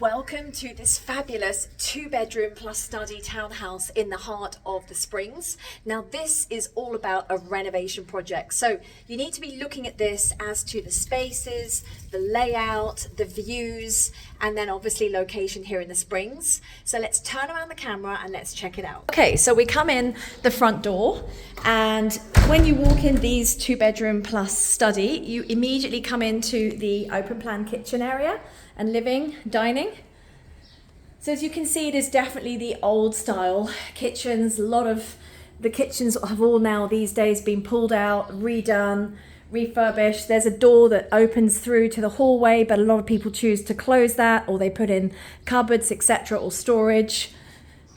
Welcome to this fabulous 2-bedroom plus study townhouse in the heart of the Springs. Now this is all about a renovation project. So you need to be looking at this as to the spaces, the layout, the views, and then obviously location here in the Springs. So let's turn around the camera and let's check it out. Okay, so we come in the front door, and when you walk in these 2-bedroom plus study, you immediately come into the open plan kitchen area and living, dining. So as you can see, it is definitely the old style kitchens. A lot of the kitchens have all now these days been pulled out, redone, refurbished. There's a door that opens through to the hallway, but a lot of people choose to close that, or they put in cupboards, etc., or storage.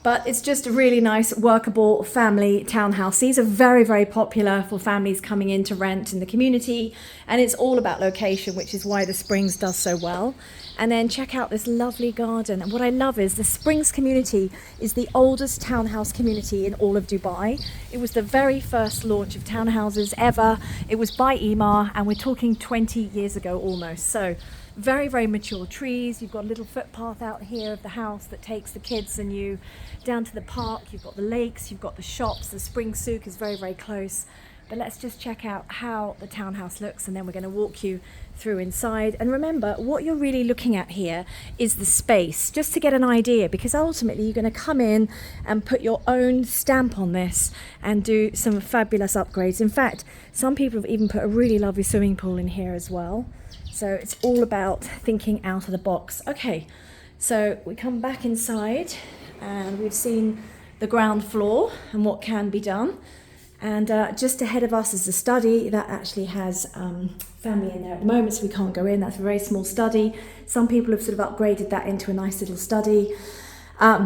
But it's just a really nice workable family townhouse. These are very, very popular for families coming in to rent in the community, and it's all about location, which is why the Springs does so well. And then check out this lovely garden. And what I love is the Springs community is the oldest townhouse community in all of Dubai. It was the very first launch of townhouses ever. It was by Emaar, and we're talking 20 years ago almost. So very, very mature trees. You've got a little footpath out here of the house that takes the kids and you down to the park. You've got the lakes, you've got the shops. The Springs Souk is very, very close. But let's just check out how the townhouse looks, and then we're going to walk you through inside. And remember, what you're really looking at here is the space, just to get an idea, because ultimately you're going to come in and put your own stamp on this and do some fabulous upgrades. In fact, some people have even put a really lovely swimming pool in here as well. So it's all about thinking out of the box. Okay, so we come back inside and we've seen the ground floor and what can be done. And just ahead of us is the study that actually has family in there at the moment, so we can't go in. That's a very small study. Some people have sort of upgraded that into a nice little study.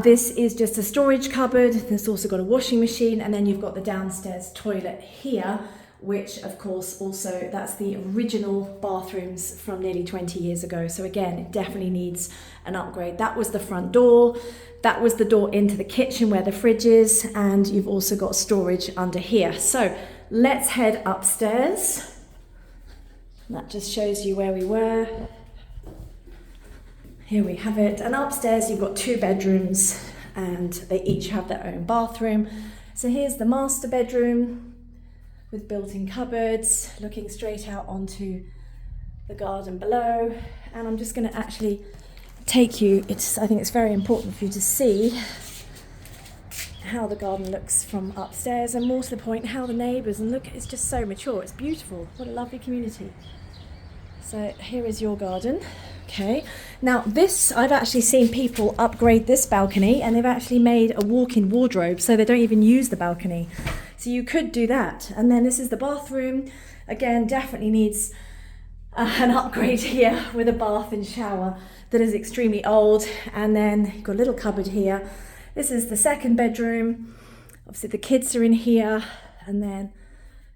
This is just a storage cupboard. There's also got a washing machine, and then you've got the downstairs toilet here, which of course also, that's the original bathrooms from nearly 20 years ago. So again, it definitely needs an upgrade. That was the front door. That was the door into the kitchen where the fridge is, and you've also got storage under here. So let's head upstairs. That just shows you where we were. Here we have it. And upstairs you've got 2 bedrooms, and they each have their own bathroom. So here's the master bedroom with built-in cupboards, looking straight out onto the garden below. And I'm just going to actually take you, I think it's very important for you to see how the garden looks from upstairs, and more to the point, how the neighbours, and look, it's just so mature, it's beautiful. What a lovely community. So here is your garden. Okay, now this, I've actually seen people upgrade this balcony, and they've actually made a walk-in wardrobe, so they don't even use the balcony. So you could do that. And then this is the bathroom. Again, definitely needs an upgrade here with a bath and shower that is extremely old. And then you've got a little cupboard here. This is the second bedroom. Obviously the kids are in here, and then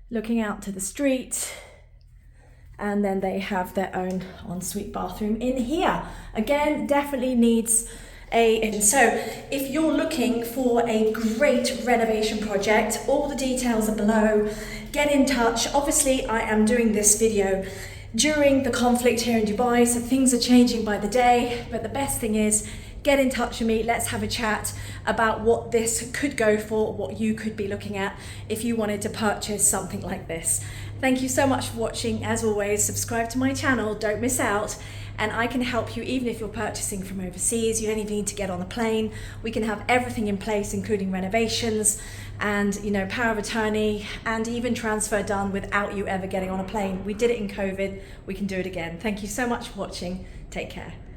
looking out to the street. And then they have their own ensuite bathroom in here. Again, definitely needs so if you're looking for a great renovation project, all the details are below. Get in touch. Obviously, I am doing this video during the conflict here in Dubai, so things are changing by the day, but the best thing is get in touch with me. Let's have a chat about what this could go for, what you could be looking at if you wanted to purchase something like this. Thank you so much for watching. As always, subscribe to my channel, don't miss out. And I can help you even if you're purchasing from overseas. You don't even need to get on a plane. We can have everything in place, including renovations and, you know, power of attorney, and even transfer done without you ever getting on a plane. We did it in COVID. We can do it again. Thank you so much for watching. Take care.